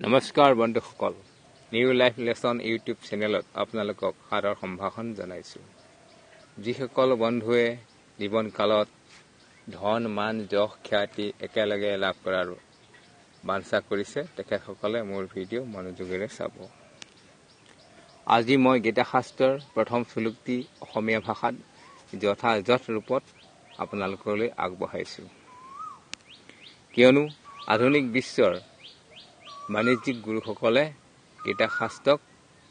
নমস্কাৰ বন্ধুসকল, new life lesson YouTube চেনেলত আপোনালোকক সাদৰ সম্ভাষণ জনাইছোঁ। যিসকল বন্ধুৱে জীৱনকালত ধন মান যশ খ্যাতি একেলগে লাভ কৰাৰ বাঞ্ছা কৰিছে তেখেতসকলে মোৰ ভিডিঅ' মনোযোগেৰে চাব। আজি মই গীতা শাস্ত্ৰৰ প্ৰথম শ্লোকটি অসমীয়া ভাষাত যথাযথ ৰূপত আপোনালোকলৈ আগবঢ়াইছোঁ। কিয়নো আধুনিক বিশ্বৰ বাণিজ্যিক গুৰুসকলে গীতা শাস্ত্ৰক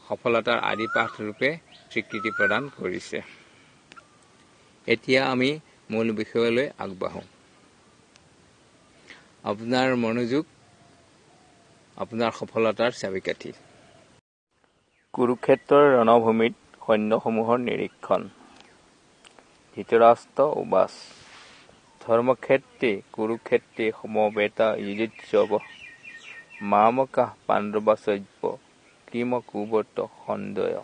সফলতাৰ আদিপাঠ ৰূপে স্বীকৃতি প্ৰদান কৰিছে। এতিয়া আমি মূল বিষয়লৈ আগবাঢ়ো। আপোনাৰ মনোযোগ আপোনাৰ সফলতাৰ চাবিকাঠি। কুৰুক্ষেত্ৰৰ ৰণভূমিত সৈন্যসমূহৰ নিৰীক্ষণ। ধৃতৰাষ্ট্ৰ উবাচ ধৰ্মক্ষেত্ৰে কুৰুক্ষেত্ৰে সমবেতা যুযুৎসৱ মামকাঃ পাণ্ডবাস্য কিম কুৰ্বত সঞ্জয়।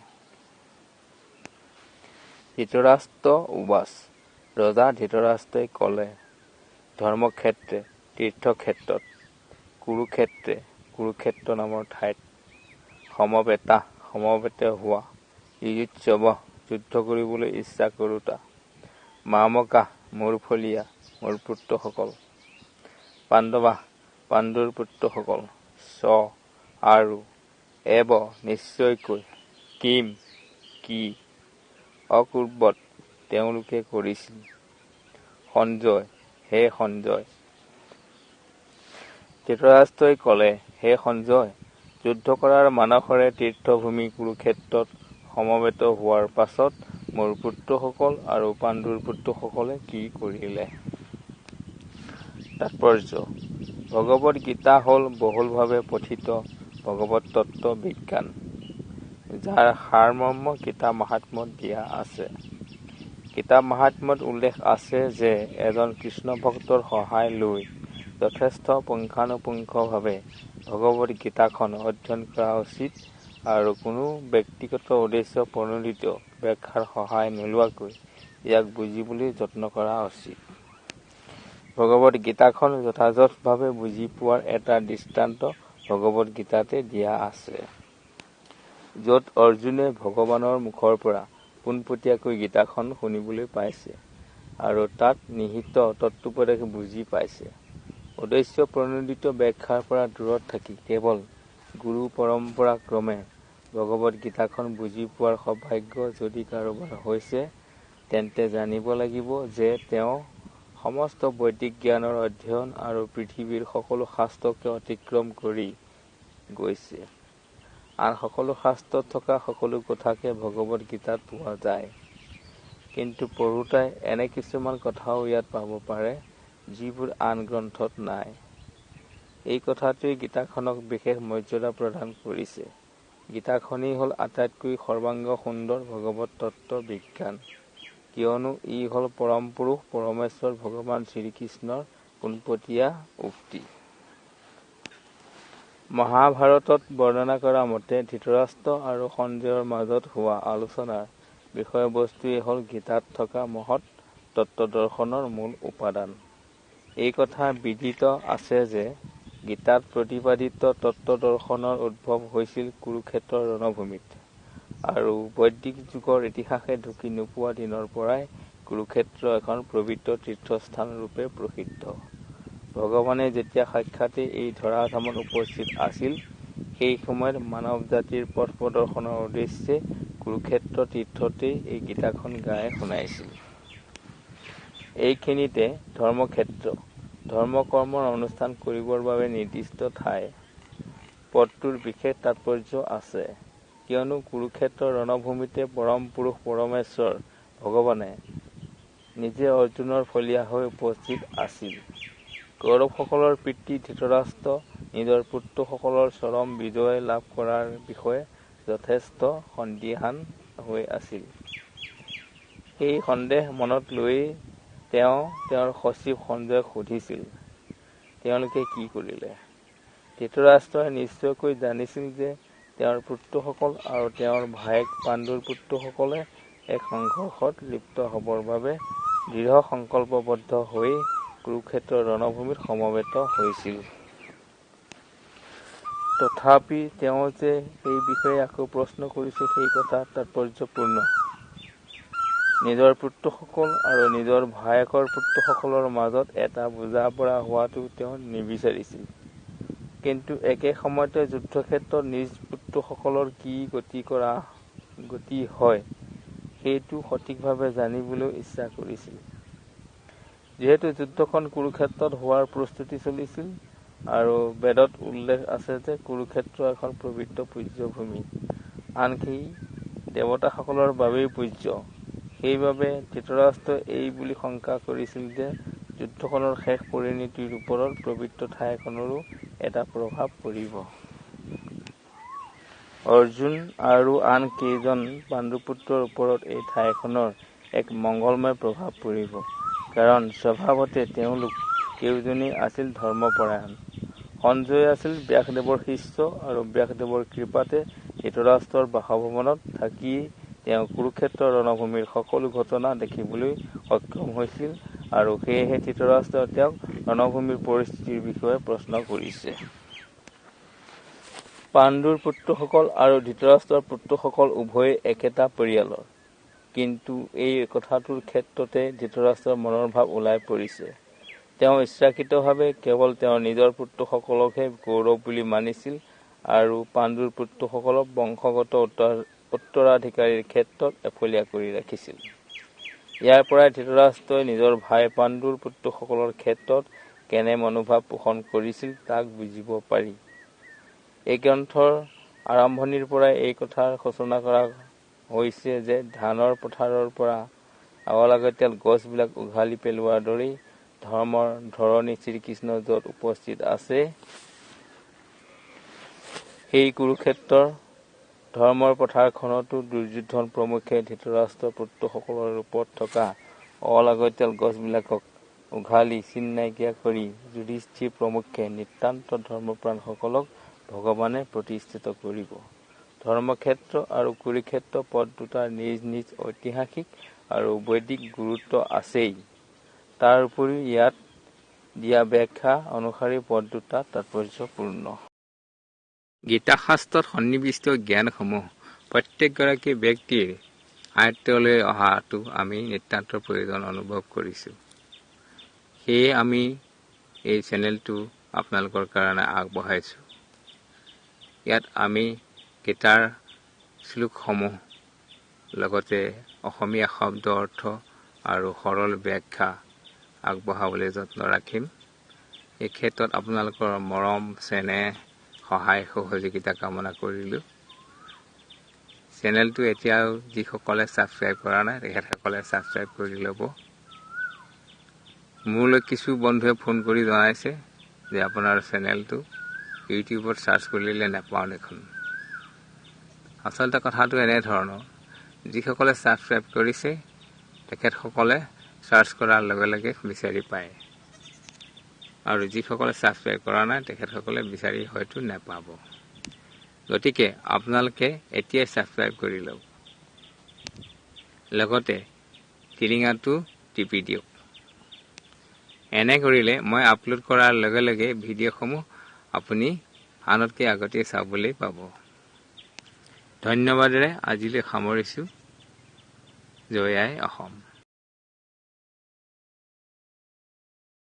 ধৃতৰাষ্ট্ৰ উবাচ ৰজা ধৃতৰাষ্ট্ৰই ক'লে, ধৰ্মক্ষেত্ৰে তীৰ্থক্ষেত্ৰত কুৰুক্ষেত্ৰ নামৰ ঠাইত সমবেত হোৱা যুযুৎসৱ যুদ্ধ কৰিবলৈ ইচ্ছা কৰোতা মামকাঃ মোৰ ফলীয়া মোৰ পুত্ৰসকল পাণ্ডুৰ পুত্ৰসকল চ আৰু এব নিশ্চয়কৈ কিম কি অকুৰ্বত তেওঁলোকে কৰিছিল সঞ্জয় হে সঞ্জয়। ধৃতৰাষ্ট্ৰই ক'লে, হে সঞ্জয়, যুদ্ধ কৰাৰ মানসেৰে তীৰ্থভূমি কুৰুক্ষেত্ৰত সমবেত হোৱাৰ পাছত মোৰ পুত্ৰসকল আৰু পাণ্ডুৰ পুত্ৰসকলে কি কৰিলে? তাৎপৰ্য: ভগৱদ গীতা হ'ল বহুলভাৱে পঠিত ভগৱত তত্ত্ব বিজ্ঞান, যাৰ সাৰমৰ্ম কিতাপ মাহাত্ম্যত দিয়া আছে। কিতাপ মাহাত্ম্যত উল্লেখ আছে যে এজন কৃষ্ণ ভক্তৰ সহায় লৈ যথেষ্ট পুংখানুপুংখভাৱে ভগৱদ গীতাখন অধ্যয়ন কৰা উচিত আৰু কোনো ব্যক্তিগত উদ্দেশ্য প্ৰণোদিত ব্যাখ্যাৰ সহায় নোলোৱাকৈ ইয়াক বুজিবলৈ যত্ন কৰা উচিত। ভগৱদ গীতাখন যথাযথভাৱে বুজি পোৱাৰ এটা দৃষ্টান্ত ভগৱদ গীতাতে দিয়া আছে, য'ত অৰ্জুনে ভগৱানৰ মুখৰ পৰা পোনপটীয়াকৈ গীতাখন শুনিবলৈ পাইছে আৰু তাত নিহিত তত্ত্বোপদেশ বুজি পাইছে। উদ্দেশ্য প্ৰণোদিত ব্যাখ্যাৰ পৰা দূৰত থাকি কেৱল গুৰু পৰম্পৰা ক্ৰমে ভগৱদ গীতাখন বুজি পোৱাৰ সৌভাগ্য যদি কাৰোবাৰ হৈছে, তেন্তে জানিব লাগিব যে তেওঁ সমস্ত বৈদিক জ্ঞানৰ অধ্যয়ন আৰু পৃথিৱীৰ সকলো শাস্ত্ৰকে অতিক্ৰম কৰি গৈছে। আন সকলো শাস্ত্ৰত থকা সকলো কথাকে ভগৱদ গীতাত পোৱা যায়, কিন্তু পঢ়োতাই এনে কিছুমান কথাও ইয়াত পাব পাৰে যিবোৰ আন গ্ৰন্থত নাই। এই কথাটোৱে গীতাখনক বিশেষ মৰ্যাদা প্ৰদান কৰিছে। গীতাখনেই হ'ল আটাইতকৈ সৰ্বাংগ সুন্দৰ ভগৱত তত্ত্ব বিজ্ঞান, কিয়নো ই হ'ল পৰম পুৰুষ পৰমেশ্বৰ ভগৱান শ্ৰীকৃষ্ণৰ পোনপটীয়া উক্তি। মহাভাৰতত বৰ্ণনা কৰা মতে ধৃতৰাষ্ট্ৰ আৰু সঞ্জয়ৰ মাজত হোৱা আলোচনাৰ বিষয়বস্তুৱেই হ'ল গীতাত থকা মহৎ তত্ত্বদৰ্শনৰ মূল উপাদান। এই কথা বিদিত আছে যে গীতাত প্ৰতিপাদিত তত্ত্বদৰ্শনৰ উদ্ভৱ হৈছিল কুৰুক্ষেত্ৰৰ ৰণভূমিত, আৰু বৈদিক যুগৰ ইতিহাসে ঢুকি নোপোৱা দিনৰ পৰাই কুৰুক্ষেত্ৰ এখন পবিত্ৰ তীৰ্থস্থান ৰূপে প্ৰসিদ্ধ। ভগৱানে যেতিয়া সাক্ষাতে এই ধৰাধামত উপস্থিত আছিল, সেই সময়ত মানৱ জাতিৰ পথ প্ৰদৰ্শনৰ উদ্দেশ্যে কুৰুক্ষেত্ৰ তীৰ্থতেই এই গীতাখন গাই শুনাইছিল। এইখিনিতে ধৰ্মক্ষেত্ৰ ধৰ্ম কৰ্মৰ অনুষ্ঠান কৰিবৰ বাবে নিৰ্দিষ্ট ঠাই পদটোৰ বিশেষ তাৎপৰ্য আছে, কিয়নো কুৰুক্ষেত্ৰৰ ৰণভূমিতে পৰম পুৰুষ পৰমেশ্বৰ ভগৱানে নিজে অৰ্জুনৰ ফলীয়া হৈ উপস্থিত আছিল। কৌৰৱসকলৰ পিতৃ ধৃতৰাষ্ট্ৰ নিজৰ পুত্ৰসকলৰ চৰম বিজয় লাভ কৰাৰ বিষয়ে যথেষ্ট সন্দিহান হৈ আছিল। সেই সন্দেহ মনত লৈয়েই তেওঁ তেওঁৰ সচিব সঞ্জয়ক সুধিছিল, তেওঁলোকে কি কৰিলে? ধৃতৰাষ্ট্ৰই নিশ্চয়কৈ জানিছিল যে তেওঁৰ পুত্ৰসকল আৰু তেওঁৰ ভায়েক পাণ্ডুৰ পুত্ৰসকলে এক সংঘৰ্ষত লিপ্ত হ'বৰ বাবে দৃঢ় সংকল্পবদ্ধ হৈ কুৰুক্ষেত্ৰৰ ৰণভূমিত সমবেত হৈছিল। তথাপি তেওঁ যে সেই বিষয়ে আকৌ প্ৰশ্ন কৰিছে সেই কথা তাৎপৰ্যপূৰ্ণ। নিজৰ পুত্ৰসকল আৰু নিজৰ ভায়েকৰ পুত্ৰসকলৰ মাজত এটা বুজা-পৰা হোৱাটো তেওঁ নিবিচাৰিছিল। কিন্তু একে সময়তে যুদ্ধক্ষেত্ৰত নিজ পুত্ৰসকলৰ কি গতি হয় সেইটো সঠিকভাৱে জানিবলৈ ইচ্ছা কৰিছিল। যিহেতু যুদ্ধখন কুৰুক্ষেত্ৰত হোৱাৰ প্ৰস্তুতি চলিছিল আৰু বেদত উল্লেখ আছে যে কুৰুক্ষেত্ৰ এখন পবিত্ৰ পূজ্যভূমি, আনকি দেৱতাসকলৰ বাবেই পূজ্য। সেইবাবে ধৃতৰাষ্ট্ৰই এই বুলি শংকা কৰিছিল যে যুদ্ধখনৰ শেষ পৰিণতিৰ ওপৰত পবিত্ৰ ঠাইখনৰো এটা প্ৰভাৱ পৰিব। অৰ্জুন আৰু আন কেইজন পাণ্ডুপুত্ৰৰ ওপৰত এই ঠাইখনৰ এক মংগলময় প্ৰভাৱ পৰিব, কাৰণ স্বভাৱতে তেওঁলোক কেউজনেই আছিল ধৰ্মপৰায়ণ। সঞ্জয় আছিল ব্যাসদেৱৰ শিষ্য আৰু ব্যাসদেৱৰ কৃপাতে ধৃতৰাষ্ট্ৰৰ বাসভৱনত থাকিয়েই তেওঁ কুৰুক্ষেত্ৰৰ ৰণভূমিৰ সকলো ঘটনা দেখিবলৈ সক্ষম হৈছিল আৰু সেয়েহে ধৃতৰাষ্ট্ৰই তেওঁক ৰণভূমিৰ পৰিস্থিতিৰ বিষয়ে প্ৰশ্ন কৰিছে। পাণ্ডুৰ পুত্ৰসকল আৰু ধৃতৰাষ্ট্ৰৰ পুত্ৰসকল উভয়ে একেটা পৰিয়ালৰ, কিন্তু এই কথাটোৰ ক্ষেত্ৰতে ধৃতৰাষ্ট্ৰৰ মনৰ ভাৱ ওলাই পৰিছে। তেওঁ ইচ্ছাকৃতভাৱে কেৱল তেওঁৰ নিজৰ পুত্ৰসকলকহে গৌৰৱ বুলি মানিছিল আৰু পাণ্ডুৰ পুত্ৰসকলক বংশগত উত্তৰাধিকাৰীৰ ক্ষেত্ৰত এফলীয়া কৰি ৰাখিছিল। ইয়াৰ পৰাই ধৃতৰাষ্ট্ৰই নিজৰ ভাই পাণ্ডুৰ পুত্ৰসকলৰ ক্ষেত্ৰত কেনে মনোভাৱ পোষণ কৰিছিল তাক বুজিব পাৰি। এই গ্ৰন্থৰ আৰম্ভণিৰ পৰাই এই কথাৰ সূচনা কৰা হৈছে যে ধানৰ পথাৰৰ পৰা অলাগতিয়াল গছবিলাক উঘালি পেলোৱাৰ দৰেই ধৰ্মৰ ধৰণী শ্ৰীকৃষ্ণ য'ত উপস্থিত আছে, সেই কুৰুক্ষেত্ৰৰ ধৰ্মৰ পথাৰখনতো দুৰ্যোধন প্ৰমুখ্যে ধৃতৰাষ্ট্ৰৰ পুত্ৰসকলৰ ওপৰত থকা অলাগতিয়াল গছবিলাকক উঘালি চিন-নাইকিয়া কৰি যুধিষ্ঠিৰ প্ৰমুখ্যে নিতান্ত ধৰ্মপ্ৰাণসকলক ভগৱানে প্ৰতিষ্ঠিত কৰিব। ধৰ্মক্ষেত্ৰ আৰু কুৰুক্ষেত্ৰ পদ দুটাৰ নিজ নিজ ঐতিহাসিক আৰু বৈদিক গুৰুত্ব আছেই। তাৰ উপৰিও ইয়াত দিয়া ব্যাখ্যা অনুসৰি পদ দুটা তাৎপৰ্যপূৰ্ণ। গীতাশাস্ত্ৰত সন্নিৱিষ্ট জ্ঞানসমূহ প্ৰত্যেকগৰাকী ব্যক্তিৰ আয়ত্তলৈ অহাটো আমি নিতান্ত প্ৰয়োজন অনুভৱ কৰিছোঁ। সেয়ে আমি এই চেনেলটো আপোনালোকৰ কাৰণে আগবঢ়াইছোঁ। ইয়াত আমি গীতাৰ শ্লোকসমূহ লগতে অসমীয়া শব্দ অৰ্থ আৰু সৰল ব্যাখ্যা আগবঢ়াবলৈ যত্ন ৰাখিম। এই ক্ষেত্ৰত আপোনালোকৰ মৰম, চেনেহ, সহায় সহযোগিতা কামনা কৰিলোঁ। চেনেলটো এতিয়াও যিসকলে ছাবস্ক্ৰাইব কৰা নাই তেখেতসকলে ছাবস্ক্ৰাইব কৰি ল'ব। মোলৈ কিছু বন্ধুৱে ফোন কৰি জনাইছে যে আপোনাৰ চেনেলটো ইউটিউবত চাৰ্চ কৰিলে নাপাওঁ দেখোন। আচলতে কথাটো এনেধৰণৰ, যিসকলে ছাবস্ক্ৰাইব কৰিছে তেখেতসকলে চাৰ্চ কৰাৰ লগে লগে বিচাৰি পায় আৰু যিসকলে ছাবস্ক্ৰাইব কৰা নাই তেখেতসকলে বিচাৰি হয়তো নাপাব। গতিকে আপোনালোকে এতিয়াই ছাবস্ক্ৰাইব কৰি লওক, লগতে টিলিঙাটো টিপি দিয়ক। এনে কৰিলে মই আপলোড কৰাৰ লগে লগে ভিডিঅ'সমূহ আপুনি আনতকৈ আগতে চাবলৈ পাব। ধন্যবাদেৰে আজিলৈ সামৰিছোঁ। জয় আই অসম।